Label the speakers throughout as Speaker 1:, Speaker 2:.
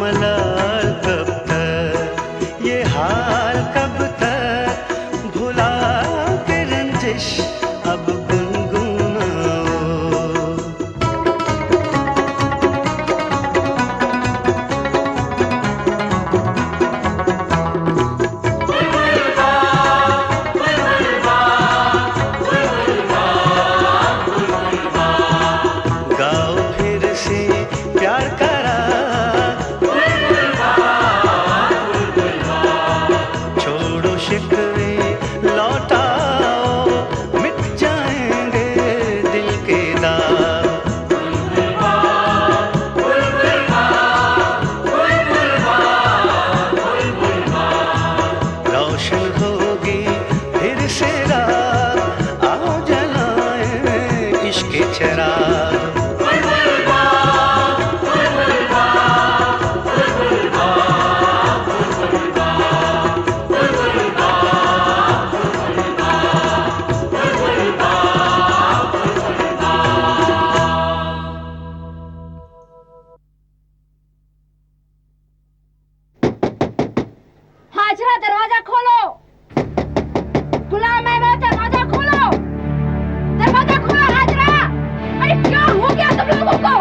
Speaker 1: मलाल कब तक, ये हाल कब तक, भुला के रंजिश अब गुनगुनाओ। गाओ फिर से प्यार करा, छोड़ो शिकवे लौटाओ, मिट जाएंगे दिल के दाग। रोशन होगी फिर से रात, आओ जलाएं इश्क के चिराग।
Speaker 2: हाजरा दरवाजा खोलो, गुलाम अहमद दरवाजा खोलो, दरवाजा खोलो हाजरा। अरे क्या हो गया तुम लोगों को?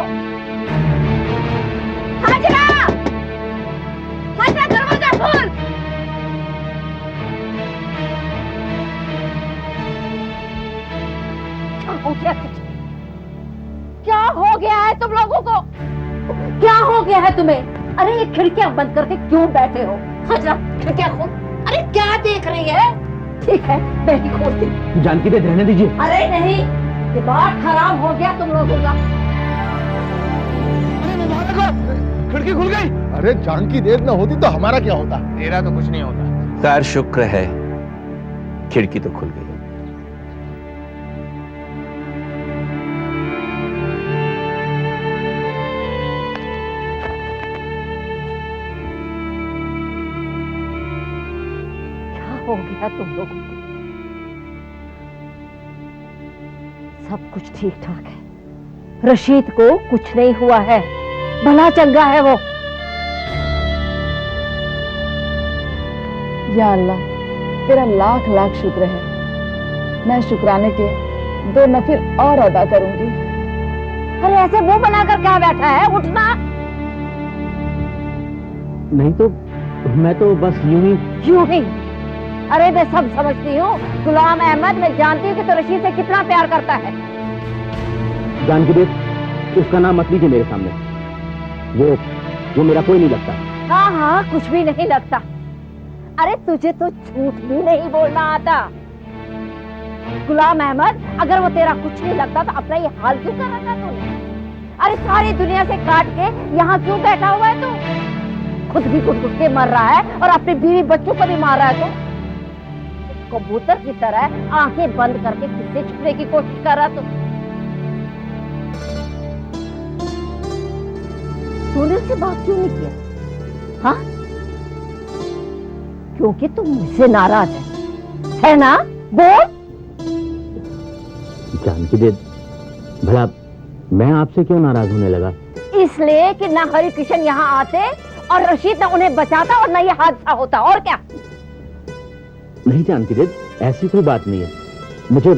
Speaker 2: हाजरा, हाजरा दरवाजा खोल। क्या हो गया तुझे? क्या हो गया है तुम लोगों को? क्या हो गया है तुम्हें? अरे ये खिड़कियां बंद करके क्यों बैठे हो? हाजरा खिड़कियां खोल। अरे क्या देख रही है? ठीक है मैं ही खोलती।
Speaker 3: जानकी दे, रहने दीजिए।
Speaker 2: अरे नहीं, दिमाग खराब हो गया तुम लोगों का।
Speaker 3: खिड़की खुल गई।
Speaker 4: अरे जानकी देर न होती तो हमारा क्या होता?
Speaker 3: तेरा तो कुछ नहीं होता।
Speaker 5: खैर शुक्र है खिड़की तो खुल गई।
Speaker 2: हो गया तुम लोगों को? सब कुछ ठीक ठाक है, रशीद को कुछ नहीं हुआ है, भला चंगा है वो।
Speaker 6: या अल्लाह तेरा लाख लाख शुक्र है। मैं शुक्राने के 2 नफिल और अदा करूंगी।
Speaker 2: अरे ऐसे मुंह बनाकर क्या बैठा है? उठना।
Speaker 3: नहीं तो मैं तो बस यूं ही।
Speaker 2: अरे मैं सब समझती हूँ गुलाम अहमद, मैं जानती हूँ कि तो रशीद से कितना प्यार करता है।
Speaker 3: जानकी दे, उसका नाम मत लीजिए मेरे सामने। वो मेरा कोई नहीं लगता।
Speaker 2: हाँ हाँ कुछ भी नहीं लगता। अरे तुझे तो झूठ भी नहीं बोलना आता। गुलाम अहमद, अगर वो तेरा कुछ नहीं लगता तो अपना ये हाल क्यों कर रखा तूने? अरे सारी दुनिया से काट के यहाँ क्यों बैठा हुआ है तू? खुद भी घुट घुट के मर रहा है और अपने बीवी बच्चों को भी मार रहा है तू। कबूतर की तरह आंखें बंद करके किससे छुपने की कोशिश कर रहा तू? तूने उससे बात क्यों नहीं किया? हाँ, क्योंकि तुम मुझसे नाराज है ना? बोल।
Speaker 3: जानकी दे, भला मैं आपसे क्यों नाराज होने लगा?
Speaker 2: इसलिए कि ना हरि किशन यहाँ आते और रशीद ना उन्हें बचाता और ना ये हादसा होता। और क्या?
Speaker 3: नहीं जानकी दे, ऐसी कोई बात नहीं है। मुझे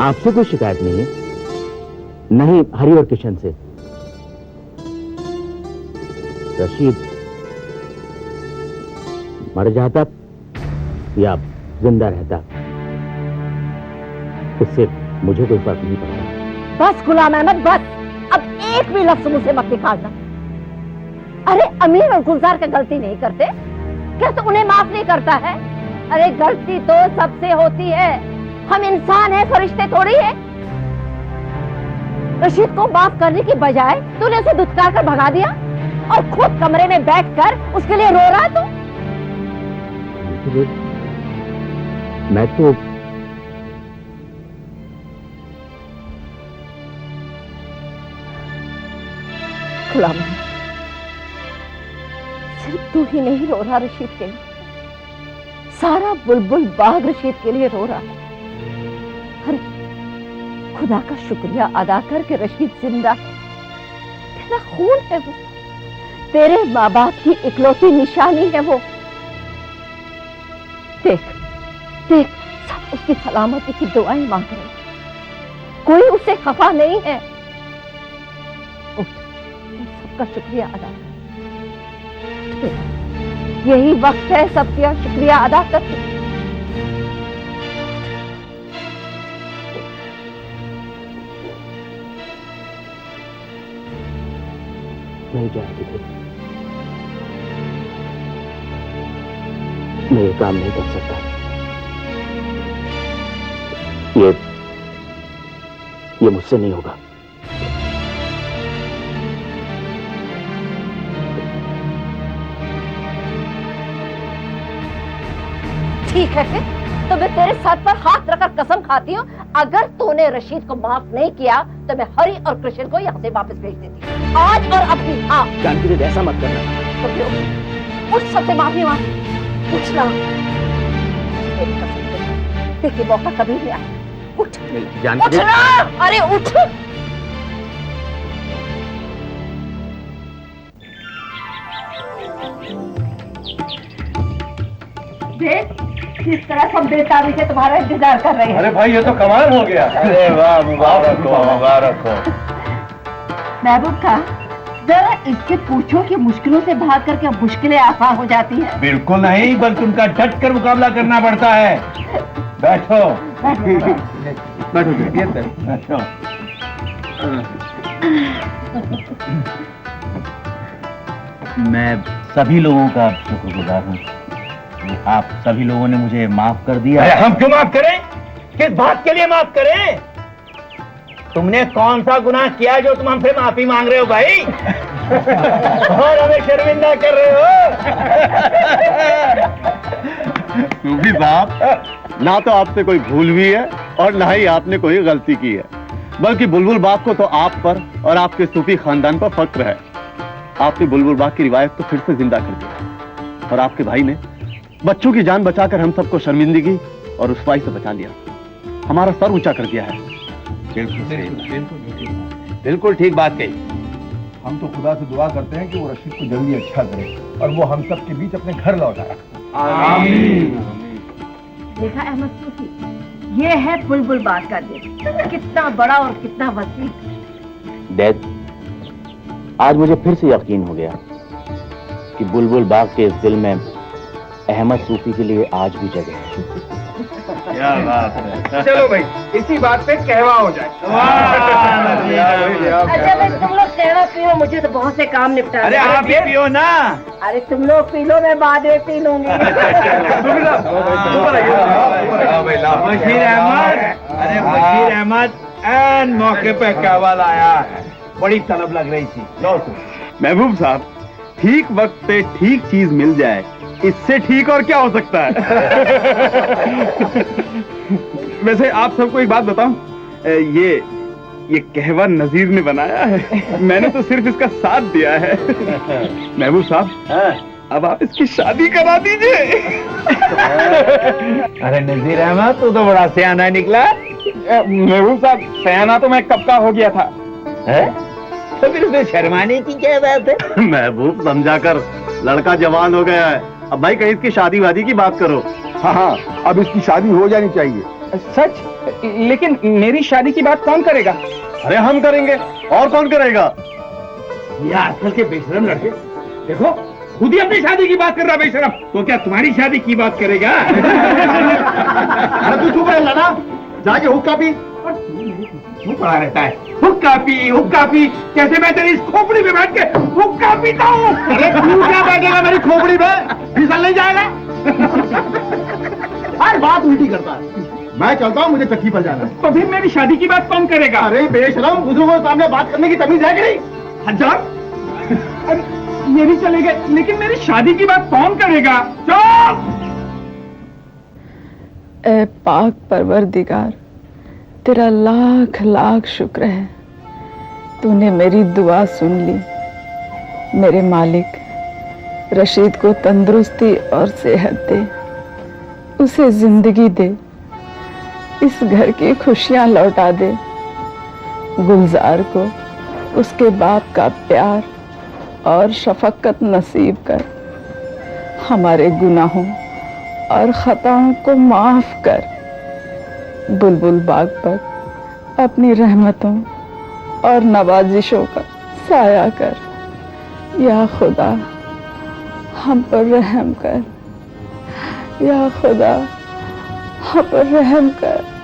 Speaker 3: आपसे कोई शिकायत नहीं है, नहीं हरि और किशन से। रशीद मर जाता या जिंदा रहता, उससे मुझे कोई फर्क नहीं पड़ता।
Speaker 2: बस गुलाम अहमद बस, अब एक भी लफ्ज मुझसे मत निकालना। अरे अमीर और गुलजार का गलती नहीं करते क्या? तो उन्हें माफ नहीं करता है? अरे गलती तो सबसे होती है, हम इंसान हैं, फरिश्ते थोड़ी है। रशीद को माफ करने की बजाय तूने उसे धुतकार कर भगा दिया और खुद कमरे में बैठकर उसके लिए रो रहा है तू।
Speaker 3: मैं तो
Speaker 2: गुलाम, सिर्फ तू ही नहीं रो रहा रशीद के लिए, सारा बुलबुल बाग रशीद के लिए रो रहा है। अरे खुदा का शुक्रिया अदा कर के रशीद जिंदा है। तेरा खून है वो, तेरे माँ बाप की इकलौती निशानी है वो। देख देख, सब उसकी सलामती की दुआएं मांग रहे हैं, कोई उसे खफा नहीं है। उठ, सबका शुक्रिया अदा कर। यही वक्त है सबका शुक्रिया अदा करने।
Speaker 3: नहीं जानती थी, मैं ये काम नहीं कर सकता। ये मुझसे नहीं होगा।
Speaker 2: ठीक है फिर, तो मैं तेरे सर पर हाथ रखकर कसम खाती हूँ, अगर तूने रशीद को माफ नहीं किया तो मैं हरी और कृष्ण को यहाँ से वापस भेज देती, आज और अभी। हाँ
Speaker 3: जानकी दीदी, ऐसा मत करना।
Speaker 2: तो फिर उठ, सबसे माफी मांग, उठना। तेरी कसम से, देखिए मौका कभी नहीं आया। उठ,
Speaker 3: जानकी दीदी,
Speaker 2: उठना, अरे उठ। देख किस तरह सब बेताबी से तुम्हारा इंतजार कर रहे हैं।
Speaker 5: अरे भाई, ये तो कमाल हो गया। अरे वाह, मुबारक हो, मुबारक हो।
Speaker 2: महबूब खां, जरा इससे पूछो कि मुश्किलों से भाग कर क्या मुश्किलें आसान हो जाती हैं?
Speaker 5: बिल्कुल नहीं, बल्कि उनका डट कर मुकाबला करना पड़ता है। बैठो बैठो बैठो। मैं सभी लोगों का शुक्रगुजार हूँ, आप सभी लोगों ने मुझे माफ कर दिया।
Speaker 7: अरे हम क्यों माफ करें? किस बात के लिए माफ करें? तुमने कौन सा गुनाह किया जो तुम हमसे माफी मांग रहे हो भाई? और हमें शर्मिंदा कर रहे हो?
Speaker 4: सूफी साहब, ना तो आपसे कोई भूल हुई है और ना ही आपने कोई गलती की है, बल्कि बुलबुल बाग को तो आप पर और आपके सूफी खानदान पर फक्र है। आपने बुलबुल बाग की रिवायत तो फिर से जिंदा कर दिया और आपके भाई ने बच्चों की जान बचाकर हम सबको शर्मिंदगी और रुसवाई से बचा लिया, हमारा सर ऊंचा कर दिया है।
Speaker 5: बिल्कुल ठीक बात कही।
Speaker 8: हम तो खुदा से दुआ करते हैं कि वो रशीद को जल्दी अच्छा करे और वो हम सब के बीच अपने घर लौटाए।
Speaker 2: देखा अहमद सूफी, ये है बुलबुल बाग का दिल, कितना बड़ा और कितना वसीम।
Speaker 3: डैड, आज मुझे फिर से यकीन हो गया कि बुलबुल बाग के इस दिल में अहमद सूफी के लिए आज भी जगह है।
Speaker 5: क्या बात है।
Speaker 7: चलो भाई, इसी बात पे कहवा हो जाए।
Speaker 2: अच्छा भाई, तुम लोग कहवा पियो, मुझे तो बहुत से काम निपटा।
Speaker 7: अरे आप भी पियो ना।
Speaker 2: अरे तुम लोग पी लो, मैं बाद में पी लूंगी।
Speaker 7: बशीर अहमद, अरे बशीर अहमद एन मौके पे कहवा लाया है, बड़ी तलब लग रही थी।
Speaker 4: महबूब साहब, ठीक वक्त पे ठीक चीज मिल जाए, इससे ठीक और क्या हो सकता है। वैसे आप सबको एक बात बताऊं, ये कहवा नजीर ने बनाया है, मैंने तो सिर्फ इसका साथ दिया है। महबूब साहब, अब आप इसकी शादी करा दीजिए।
Speaker 7: अरे नजीर अहमद, तू तो बड़ा सियाना निकला।
Speaker 4: महबूब साहब, सयाना तो मैं कब का हो गया था।
Speaker 7: तो फिर उसमें शर्माने की क्या बात है?
Speaker 4: महबूब, समझाकर लड़का जवान हो गया है, अब भाई कहीं इसकी शादी वादी की बात करो।
Speaker 8: हाँ, अब इसकी शादी हो जानी चाहिए।
Speaker 9: सच? लेकिन मेरी शादी की बात कौन करेगा?
Speaker 4: अरे हम करेंगे, और कौन करेगा?
Speaker 7: ये आजकल के बेशरम लड़के, देखो खुद ही अपनी शादी की बात कर रहा है बेशरम, तो क्या तुम्हारी शादी की बात करेगा?
Speaker 8: अरे तू चुप रह ना, जाके हुक्का पी।
Speaker 7: क्यों पड़ा रहता है? हुक्का पी, कैसे मैं तेरी इस खोपड़ी में बैठ के हुक्का पीता हूँ?
Speaker 8: अरे तू क्या बैठेगा मेरी खोपड़ी में? फिसल नहीं जाएगा? हर बात उल्टी करता है। मैं चलता हूँ, मुझे चक्की पर जाना है।
Speaker 9: तो फिर मेरी शादी की बात कौन करेगा?
Speaker 8: अरे बेशरम, बुजुर्गों के सामने बात करने की तमीज है कि नहीं?
Speaker 9: हजार ये भी चलेगा, लेकिन मेरी शादी की बात कौन करेगा?
Speaker 7: चुप!
Speaker 6: ए पाक परवरदिगार, तेरा लाख लाख शुक्र है, तूने मेरी दुआ सुन ली। मेरे मालिक, रशीद को तंदुरुस्ती और सेहत दे, उसे जिंदगी दे, इस घर की खुशियां लौटा दे। गुलजार को उसके बाप का प्यार और शफकत नसीब कर, हमारे गुनाहों और खताओं को माफ कर। बुलबुल बाग पर अपनी रहमतों और नवाजिशों का साया कर। या खुदा हम पर रहम कर, या खुदा हम पर रहम कर।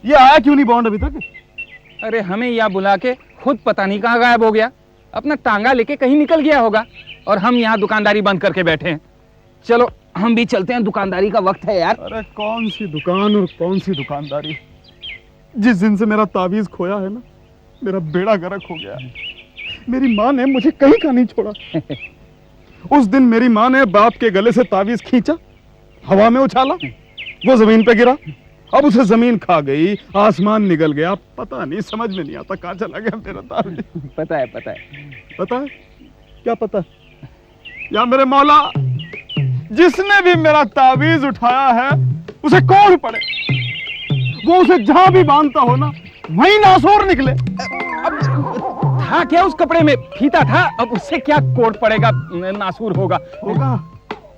Speaker 8: ये आया क्यों नहीं बॉन्ड अभी तक?
Speaker 9: अरे हमें यहाँ बुला के खुद पता नहीं कहाँ गायब हो गया। अपना टांगा लेके कहीं निकल गया होगा और हम यहाँ दुकानदारी बंद करके बैठे हैं। चलो हम भी चलते हैं, दुकानदारी का वक्त है यार।
Speaker 8: अरे कौन सी दुकान और कौन सी दुकानदारी, जिस दिन से मेरा तावीज खोया है ना, मेरा बेड़ा गर्क हो गया है। मेरी माँ ने मुझे कहीं का नहीं छोड़ा। उस दिन मेरी माँ ने बाप के गले से तावीज खींचा, हवा में उछाला, वो जमीन पे गिरा। अब उसे जमीन खा गई, आसमान निकल गया, पता नहीं, समझ में नहीं आता कहाँ चला गया मेरा तावीज।
Speaker 9: पता है
Speaker 8: पता है क्या पता? या मेरे मौला, जिसने भी मेरा तावीज उठाया है उसे कौन पड़े। वो उसे जहां भी बांधता हो ना, वहीं नासूर निकले।
Speaker 9: था क्या उस कपड़े में? फीता था, अब उससे क्या कोट पड़ेगा, नासूर होगा।
Speaker 8: होगा,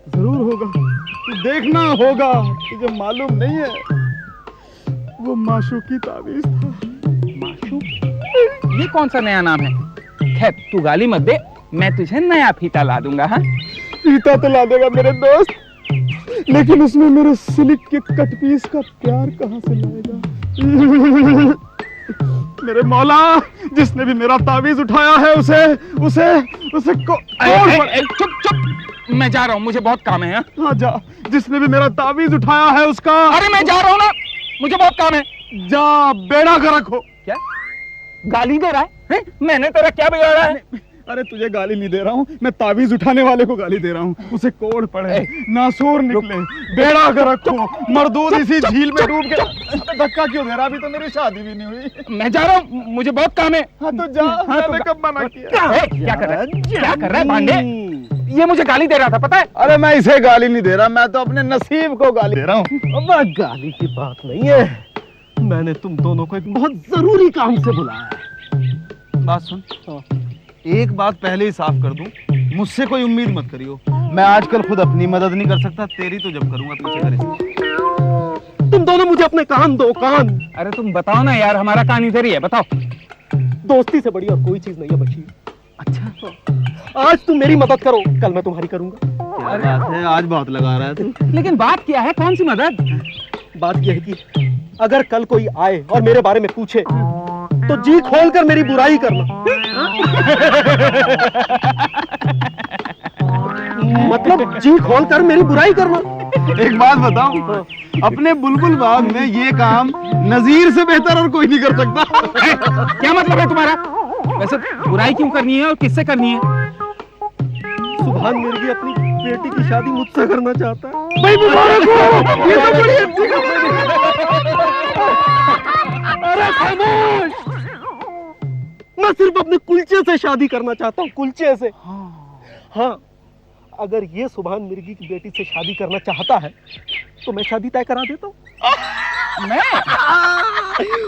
Speaker 8: जरूर होगा। तू देखना होगा, तुझे मालूम नहीं है, वो माशूकी तावीज था।
Speaker 9: माशूक? ये कौन सा नया नाम है? खैर तू गाली मत दे, मैं तुझे नया फीता ला दूंगा। हाँ,
Speaker 8: फीता तो ला देगा मेरे दोस्त, लेकिन उसमें मेरे सिल्क के कट पीस का प्यार कहां से लाएगा? मेरे मौला, जिसने भी मेरा तावीज उठाया है उसे
Speaker 9: चुप चुप, मैं जा रहा हूँ, मुझे बहुत काम है।
Speaker 8: हाँ जा, जिसने भी मेरा तावीज उठाया है उसका।
Speaker 9: अरे मैं जा रहा हूँ ना, मुझे बहुत काम है।
Speaker 8: जा, बेड़ा गर्क हो।
Speaker 9: क्या गाली दे रहा है? मैंने तेरा क्या बिगाड़ा है?
Speaker 8: अरे तुझे गाली नहीं दे रहा हूँ, मैं तावीज उठाने वाले को गाली दे रहा हूँ। उसे कोड़ पड़े, नासूर निकले, बेड़ा गर्क हो, मरदूद इसी झील में डूब के। धक्का क्यों दे रहा? अभी तो मेरी शादी भी नहीं हुई।
Speaker 9: मैं जा रहा हूँ, मुझे बहुत काम है।
Speaker 8: हाँ तो जा। मैंने कब मना किया?
Speaker 9: क्या कर रहा है? क्या कर रहा है भांडे? ये मुझे गाली दे रहा था, पता है?
Speaker 8: अरे मैं इसे गाली नहीं दे रहा, मैं तो अपने नसीब को गाली दे रहा हूँ।
Speaker 7: अब गाली की बात नहीं है, मैंने तुम दोनों को एक बहुत जरूरी काम से बुलाया है।
Speaker 8: बात सुन, एक बात पहले ही साफ कर दूं, मुझसे कोई उम्मीद मत करियो। मैं आजकल खुद अपनी मदद नहीं कर सकता, तेरी तो जब करूंगा पीछे करे।
Speaker 7: तुम दोनों मुझे अपने कान दो, कान।
Speaker 9: अरे तुम बताओ ना यार, हमारा कान इधर ही है, बताओ।
Speaker 7: दोस्ती से बड़ी और कोई चीज नहीं है बशीर। अच्छा, आज तुम मेरी मदद करो, कल मैं तुम्हारी करूंगा।
Speaker 8: क्या बात है, आज बहुत लगा रहा है तू।
Speaker 9: लेकिन बात क्या है? कौन सी मदद?
Speaker 7: बात यह है कि अगर कल कोई आए और मेरे बारे में पूछे तो जी खोलकर मेरी बुराई करना। मतलब जी खोलकर मेरी बुराई करना।
Speaker 8: एक बात बताओ, अपने बुलबुल बाग में ये काम नजीर से बेहतर और कोई नहीं कर सकता।
Speaker 9: क्या मतलब है तुम्हारा? वैसे बुराई क्यों करनी है और किससे करनी है?
Speaker 7: सुभान मिर्गी अपनी बेटी की शादी मुझसे करना चाहता है।
Speaker 8: भाई मुबारक हो, ये तो बड़ी अच्छी खबर है।
Speaker 7: अरे खामोश, मैं सिर्फ अपने कुलचे से शादी करना चाहता हूँ, कुलचे से। हाँ, अगर ये सुभान मिर्गी की बेटी से शादी करना चाहता है तो मैं शादी तय करा देता हूँ।
Speaker 9: मैं?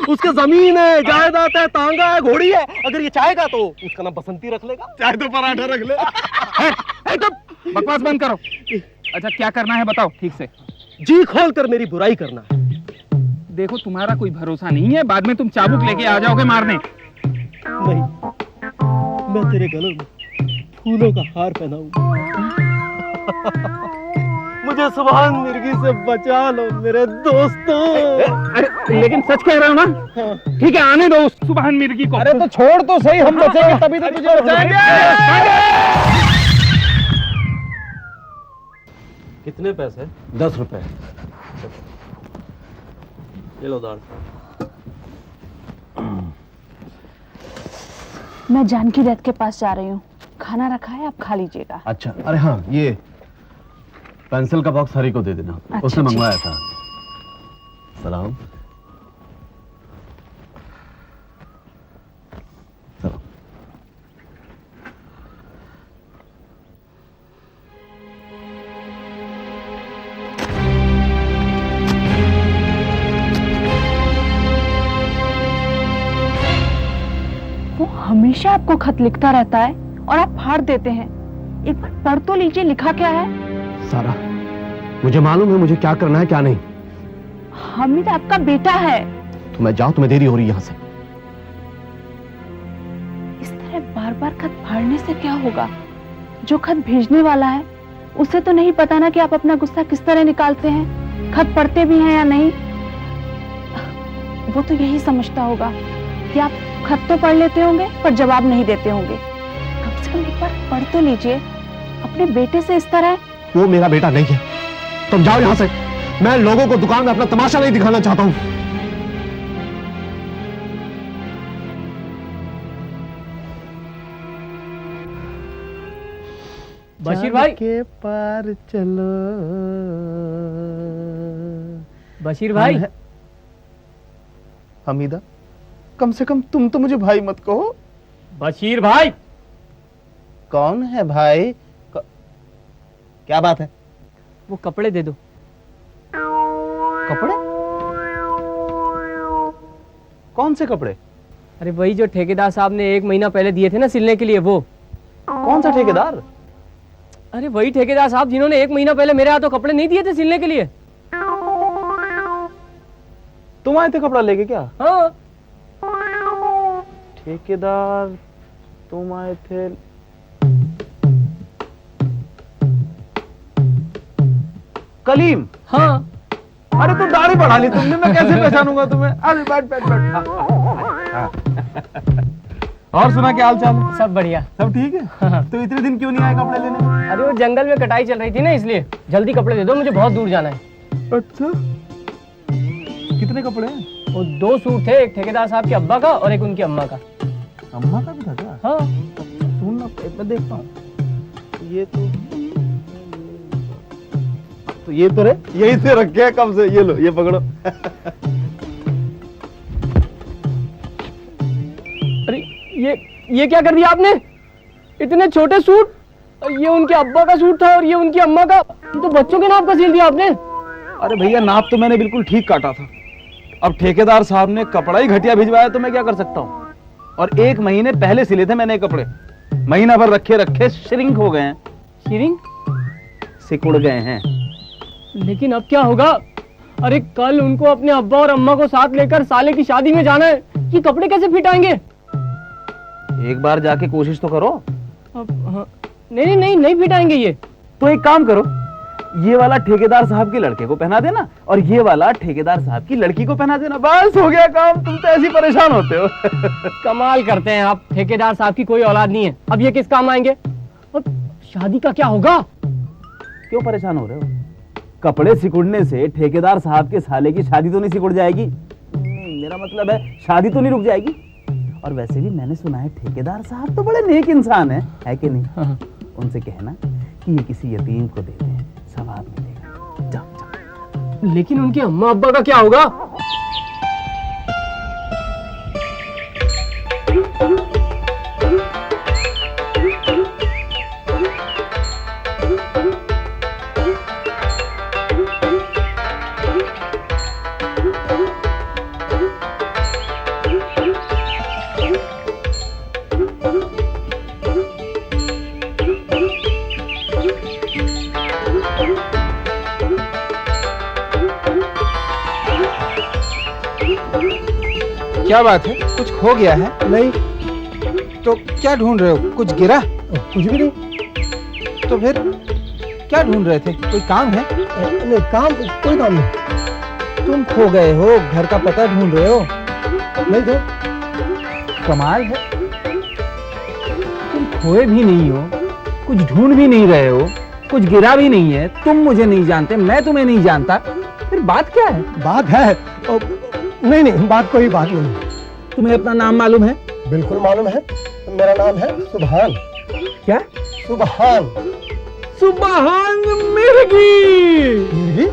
Speaker 7: उसके जमीन है, जायदाद है, तांगा है, घोड़ी है। अगर ये चाहेगा तो उसका नाम बसंती रख लेगा,
Speaker 8: चाहे तो पराठा रख ले।
Speaker 9: तो बकवास बंद करो। अच्छा क्या करना है बताओ ठीक से।
Speaker 7: जी खोल कर मेरी बुराई करना है।
Speaker 9: देखो तुम्हारा कोई भरोसा नहीं है, बाद में तुम चाबुक लेके आ जाओगे मारने।
Speaker 7: नहीं, मैं तेरे गले में फूलों का हार पहनाऊंगा। मुझे सुभान मिर्गी से बचा लो मेरे दोस्तों।
Speaker 9: अरे लेकिन सच कह रहे हो ना? ठीक है, आने दो उस सुभान मिर्गी को।
Speaker 7: अरे तो छोड़ तो सही, हम बचेंगे तभी तो तुझे बचाएंगे।
Speaker 5: कितने पैसे?
Speaker 7: 10 रुपए।
Speaker 5: ये लो दाल।
Speaker 2: मैं जानकी दत्त के पास जा रही हूँ, खाना रखा है, आप खा लीजिएगा।
Speaker 4: अच्छा, अरे हाँ, ये पेंसिल का बॉक्स हरी को दे देना।
Speaker 2: अच्छा,
Speaker 4: उसने मंगवाया था। सलाम।
Speaker 6: आपको खत लिखता रहता है और आप फाड़ देते हैं। एक बार पढ़ तो लीजिए, लिखा क्या है।
Speaker 7: सारा, मुझे मालूम है मुझे क्या करना है क्या नहीं।
Speaker 6: हामिद आपका बेटा है।
Speaker 7: तो मैं जाऊं, तुम्हें देरी हो रही है यहाँ से।
Speaker 6: इस तरह बार बार खत फाड़ने से क्या होगा? जो खत भेजने वाला है उसे तो नहीं पता ना कि आप अपना गुस्सा किस तरह निकालते हैं, खत पढ़ते भी हैं या नहीं। वो तो यही समझता होगा कि आप खत तो पढ़ लेते होंगे पर जवाब नहीं देते होंगे। कम से कम एक बार पढ़ तो लीजिए। अपने बेटे से इस तरह।
Speaker 7: वो मेरा बेटा नहीं है, तुम जाओ यहाँ से। मैं लोगों को दुकान में अपना तमाशा नहीं दिखाना चाहता हूँ।
Speaker 10: बशीर भाई,
Speaker 7: के पार चलो।
Speaker 10: बशीर भाई।
Speaker 8: हमीदा, कम से कम तुम तो मुझे भाई मत कहो।
Speaker 10: बशीर भाई।
Speaker 7: कौन है भाई? क्या बात है?
Speaker 10: वो कपड़े दे दो।
Speaker 7: कपड़े? कौन से कपड़े?
Speaker 10: अरे वही जो ठेकेदार साहब ने 1 महीना पहले दिए थे ना सिलने के लिए, वो।
Speaker 7: कौन सा ठेकेदार?
Speaker 10: अरे वही ठेकेदार साहब जिन्होंने 1 महीना पहले मेरे हाथों कपड़े नहीं दिए थे सिलने के लिए।
Speaker 7: तुम आए थे कपड़ा लेके क्या?
Speaker 10: हाँ।
Speaker 7: ठेकेदार तुम आए थे? कलीम?
Speaker 10: हाँ।
Speaker 8: अरे तो दाढ़ी बढ़ा ली तुमने, मैं कैसे पहचानूंगा तुम्हें? अरे बैठ बैठ बैठ। और सुना क्या हाल चाल?
Speaker 10: सब बढ़िया।
Speaker 8: सब ठीक है? तो इतने दिन क्यों नहीं आए कपड़े लेने?
Speaker 10: अरे वो जंगल में कटाई चल रही थी ना, इसलिए। जल्दी कपड़े दे दो, मुझे बहुत दूर जाना है।
Speaker 8: अच्छा, कितने कपड़े हैं?
Speaker 10: वो 2 सूट थे, एक ठेकेदार साहब के अब्बा का और एक उनकी अम्मा का।
Speaker 8: अम्मा का भी था क्या?
Speaker 10: हाँ।
Speaker 8: सुन ना, मैं देखता हूँ। ये तो ये तो रे, यही से रखे हैं कब से। ये लो, ये पकड़ो।
Speaker 10: अरे ये क्या कर दिया आपने? इतने छोटे सूट। ये उनके अब्बा का सूट था और ये उनकी अम्मा का। ये तो बच्चों के नाप का सिल दिया आपने।
Speaker 8: अरे भैया, नाप तो मैंने बिल्कुल ठीक काटा था। अब ठेकेदार साहब ने कपड़ा ही घटिया भिजवाया तो मैं क्या कर सकता हूँ। और 1 महीने पहले सिले थे मैंने कपड़े, महीना भर रखे रखे श्रिंक हो गए हैं।
Speaker 10: श्रिंक?
Speaker 8: सिकुड़ गए हैं।
Speaker 10: लेकिन अब क्या होगा? अरे कल उनको अपने अब्बा और अम्मा को साथ लेकर साले की शादी में जाना है। ये कपड़े कैसे फिट आएंगे?
Speaker 8: एक बार जाके कोशिश तो करो।
Speaker 10: अब हाँ। नहीं फिट आएंगे ये।
Speaker 8: तो एक काम करो, ये वाला ठेकेदार साहब के लड़के को पहना देना और ये वाला ठेकेदार साहब की लड़की को पहना देना, बस हो गया काम। तुम तो ऐसे परेशान होते हो।
Speaker 10: कमाल करते हैं आप। ठेकेदार साहब की कोई औलाद नहीं है, अब ये किस काम आएंगे? और शादी का क्या होगा?
Speaker 8: क्यों परेशान हो रहे हो? कपड़े सिकुड़ने से ठेकेदार साहब के साले की शादी तो नहीं सिकुड़ जाएगी। मेरा मतलब है शादी तो नहीं रुक जाएगी। और वैसे भी मैंने सुना है ठेकेदार साहब तो बड़े नेक इंसान है कि नहीं?
Speaker 10: हाँ।
Speaker 8: उनसे कहना कि ये किसी यतीम को दे दें, सवाब मिलेगा। जाओ जाओ।
Speaker 10: लेकिन उनके अम्मा अब्बा का क्या होगा?
Speaker 9: क्या बात है, कुछ खो गया है?
Speaker 7: नहीं।
Speaker 9: तो क्या ढूंढ रहे हो? कुछ गिरा?
Speaker 7: कुछ भी नहीं।
Speaker 9: तो फिर क्या ढूंढ रहे थे? कोई काम है?
Speaker 7: नहीं, काम कोई काम नहीं।
Speaker 9: तुम खो गए हो, घर का पता ढूंढ रहे हो?
Speaker 7: नहीं तो
Speaker 9: कमाल है, तुम खोए भी नहीं हो, कुछ ढूंढ भी नहीं रहे हो, कुछ गिरा भी नहीं है, तुम मुझे नहीं जानते, मैं तुम्हें नहीं जानता, फिर बात क्या है?
Speaker 7: बात है। नहीं, बात कोई बात नहीं।
Speaker 9: तुम्हें अपना नाम मालूम है?
Speaker 7: बिल्कुल मालूम है, मेरा नाम है सुभान।
Speaker 9: क्या?
Speaker 7: सुभान।
Speaker 10: सुभान मिर्गी।
Speaker 7: मिर्गी?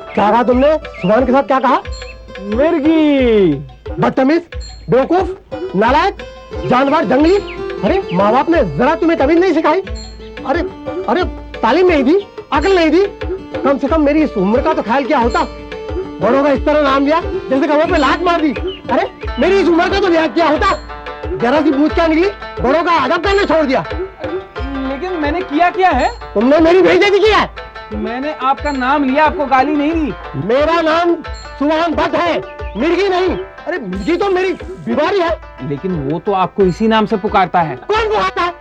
Speaker 7: क्या कहा तुमने? सुभान के साथ क्या कहा?
Speaker 10: मिर्गी।
Speaker 7: बदतमीज, बेवकूफ, नालायक, जानवर, जंगली। अरे माँ बाप ने जरा तुम्हें तमीज नहीं सिखाई? अरे तालीम नहीं दी, अकल नहीं दी? कम से कम मेरी इस उम्र का तो ख्याल क्या होता? बड़ों का इस तरह नाम लिया जैसे कमर पे लात मार दी। अरे मेरी इस उम्र का तो लिहाज क्या होता? जरा सी पूछ क्या निकली, बड़ों का अदब करना छोड़ दिया।
Speaker 9: लेकिन मैंने किया क्या है?
Speaker 7: तुमने मेरी बेइज्जती की है।
Speaker 9: मैंने आपका नाम लिया, आपको गाली नहीं दी।
Speaker 7: मेरा नाम सुभान भट्ट है, मिर्गी नहीं। अरे मिर्गी तो मेरी बीमारी है।
Speaker 9: लेकिन वो तो आपको इसी नाम से पुकारता है।
Speaker 7: कौन पुकारता है?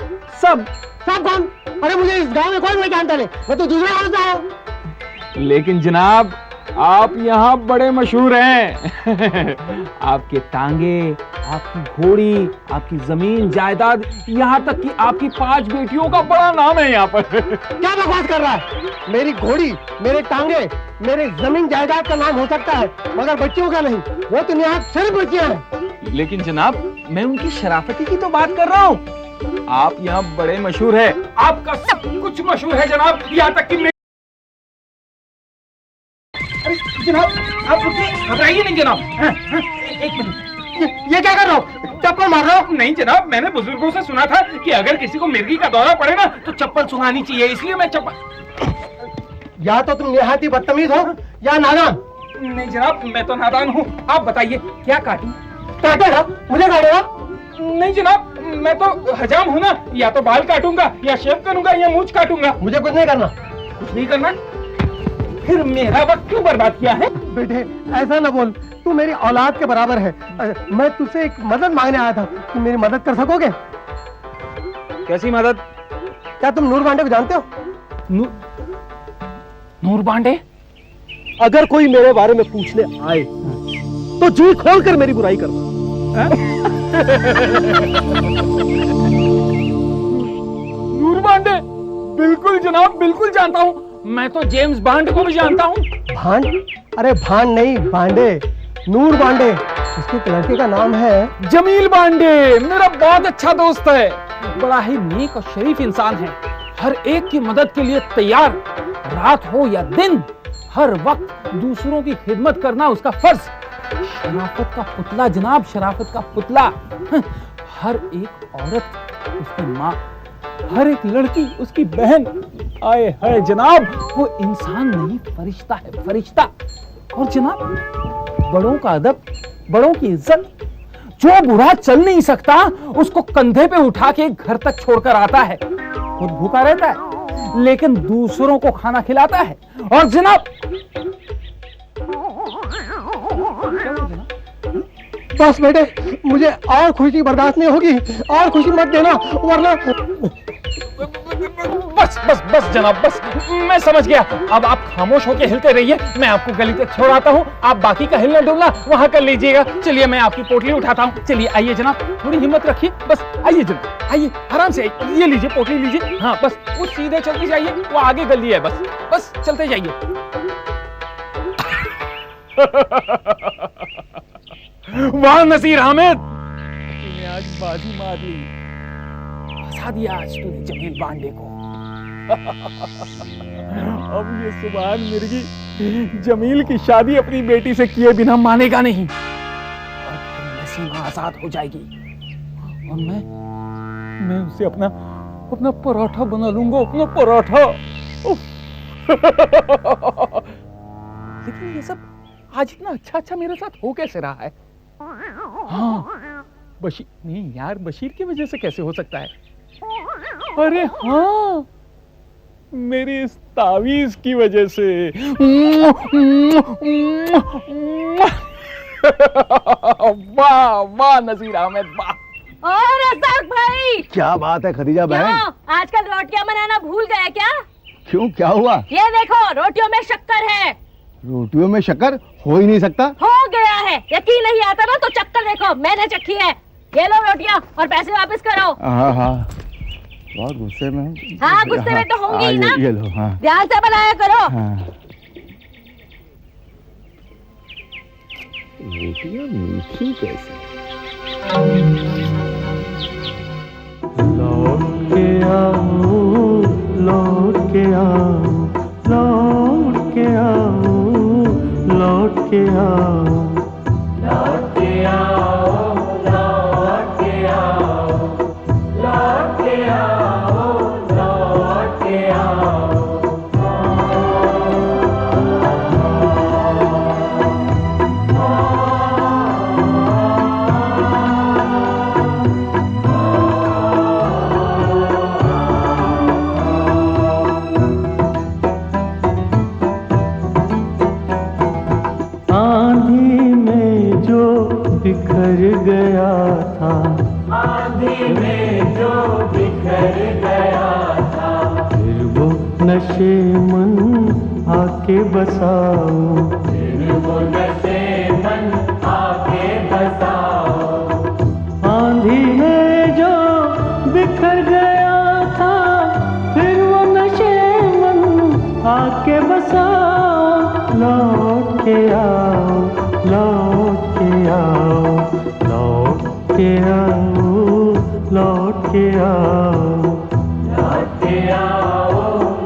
Speaker 9: सब।
Speaker 7: सब कौन? अरे मुझे इस गांव में कोई नहीं जानता नहीं, मैं तो दूसरे गांव से आया हूँ।
Speaker 9: लेकिन जनाब आप यहाँ बड़े मशहूर हैं। आपके टांगे, आपकी घोड़ी, आपकी जमीन जायदाद, यहाँ तक कि आपकी 5 बेटियों का बड़ा नाम है यहाँ पर।
Speaker 7: क्या बकवास कर रहा है? मेरी घोड़ी, मेरे टांगे, मेरे जमीन जायदाद का नाम हो सकता है, मगर बच्चियों का नहीं। वो तो निहायत सिर्फ बच्चियां हैं।
Speaker 9: लेकिन जनाब मैं उनकी शराफती की तो बात कर रहा हूँ। आप यहाँ बड़े मशहूर है, आपका सब कुछ मशहूर है जनाब, यहाँ तक कि जनाब आप रुकिए, घबराइए नहीं जनाब। एक मिनट,
Speaker 7: ये क्या कर रहा हो? चप्पल मार रहा हो?
Speaker 9: नहीं जनाब, मैंने बुजुर्गों से सुना था कि अगर किसी को मिर्गी का दौरा पड़े ना तो चप्पल सुनानी चाहिए, इसलिए मैं चप्पल।
Speaker 7: या तो तुम निहायत ही बदतमीज हो या नादान।
Speaker 9: नहीं जनाब मैं तो नादान हूँ। आप बताइए क्या काटूं?
Speaker 7: काटेगा? मुझे काटेगा?
Speaker 9: नहीं जनाब मैं तो हजाम हूँ ना, या तो बाल काटूंगा या शेव करूंगा या मूंछ काटूंगा।
Speaker 7: मुझे कुछ नहीं करना।
Speaker 9: कुछ नहीं करना? फिर मेरा वक्त क्यों बर्बाद किया है?
Speaker 7: बेटे ऐसा ना बोल, तू मेरी औलाद के बराबर है। मैं तुझसे एक मदद मांगने आया था, तुम मेरी मदद कर सकोगे?
Speaker 9: कैसी मदद?
Speaker 7: क्या तुम नूर बांडे को जानते हो?
Speaker 9: नूर बांडे?
Speaker 7: अगर कोई मेरे बारे में पूछने आए तो जी खोल कर मेरी बुराई करना।
Speaker 9: नूर बांडे? बिल्कुल जनाब, बिल्कुल जानता हूँ। मैं तो जेम्स बांड को भी जानता हूँ।
Speaker 7: भांड? अरे भांड नहीं, बांडे, नूर बांडे। उसके लड़के का नाम है
Speaker 9: जमील बांडे। मेरा बहुत अच्छा दोस्त है, बड़ा ही नेक और शरीफ इंसान है, हर एक की मदद के लिए तैयार, रात हो या दिन, हर वक्त दूसरों की खिदमत करना उसका फर्ज। शराफत का पुतला जनाब, शराफत का पुतला। हर एक औरत उसकी माँ, हर एक लड़की उसकी बहन। आए है जनाब, वो इंसान नहीं फरिश्ता है, फरिश्ता। और जनाब बड़ों का अदब, बड़ों की इज्जत, जो बुरा चल नहीं सकता उसको कंधे पे उठा के घर तक छोड़कर आता है, खुद भूखा रहता है लेकिन दूसरों को खाना खिलाता है। और जनाब
Speaker 7: बस बेटे, मुझे और खुशी बर्दाश्त नहीं होगी, और खुशी मत देना वरना।
Speaker 9: बस बस बस जनाब, बस मैं समझ गया। अब आप खामोश होकर हिलते रहिए, मैं आपको गली तक छोड़ाता हूँ, आप बाकी का हिलना डुलना वहां कर लीजिएगा। चलिए मैं आपकी पोटली उठाता हूँ। चलिए आइए जनाब, थोड़ी हिम्मत रखिए, बस आइए जनाब, आइए आराम से आइए। ये लीजिए पोटली लीजिए। हाँ बस वो सीधे चलते जाइए, वो आगे गली है, बस बस चलते जाइए। वाह नसीर अहमद, तूने आज बाजी मार ली, फंसा दिया आज तूने जमील बांडे को। अब ये सुभान मिर्गी जमील की शादी अपनी बेटी से किए बिना मानेगा नहीं, और फिर नसीमा आजाद हो जाएगी और मैं उसे अपना पराठा बना लूंगा, अपना पराठा। लेकिन ये सब आज इतना अच्छा मेरे साथ हो कैसे रहा है? हाँ बशीर, नहीं यार बशीर की वजह से कैसे हो सकता है? अरे हाँ, मेरी इस तावीज की वजह से। वाह वाह नसीर अहमद, वाह।
Speaker 2: और रज़ाक भाई,
Speaker 4: क्या बात है खदीजा बहन?
Speaker 2: क्यों आजकल रोटियां बनाना भूल गए क्या?
Speaker 4: क्यों, क्या हुआ?
Speaker 2: ये देखो रोटियों में शक्कर है।
Speaker 4: रोटियों में शक्कर हो ही नहीं सकता।
Speaker 2: हो गया है, यकीन नहीं आता ना तो चक्कर देखो, मैंने चखी है। ये लो रोटियां और पैसे वापस करो।
Speaker 4: हाँ हाँ, बहुत गुस्से में हूँ।
Speaker 2: हाँ गुस्से में तो होंगी ही ना।
Speaker 4: ये लो। हाँ
Speaker 2: ध्यान से बनाया करो।
Speaker 4: हाँ। रोटियां मीठी कैसे?
Speaker 1: लौट के आओ, लौट के आओ, लौट के आओ, लौट के आओ, लौट के आओ, लौट के आओ, लौट के आओ, लौट के आओ। फिर वो नशे मन आके बसाओ, आंधी में जो बिखर गया था, फिर वो नशे मन आके बसाओ। लौट के आओ, लौट के आओ, लौट के आओ, लौट के आओ, लौट के आओ,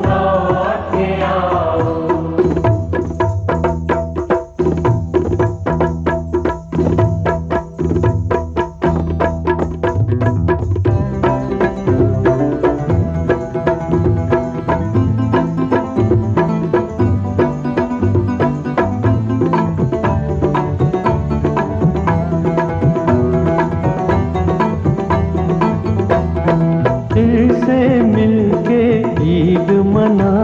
Speaker 1: लौट के आओ। फिर से मिलके ईद मना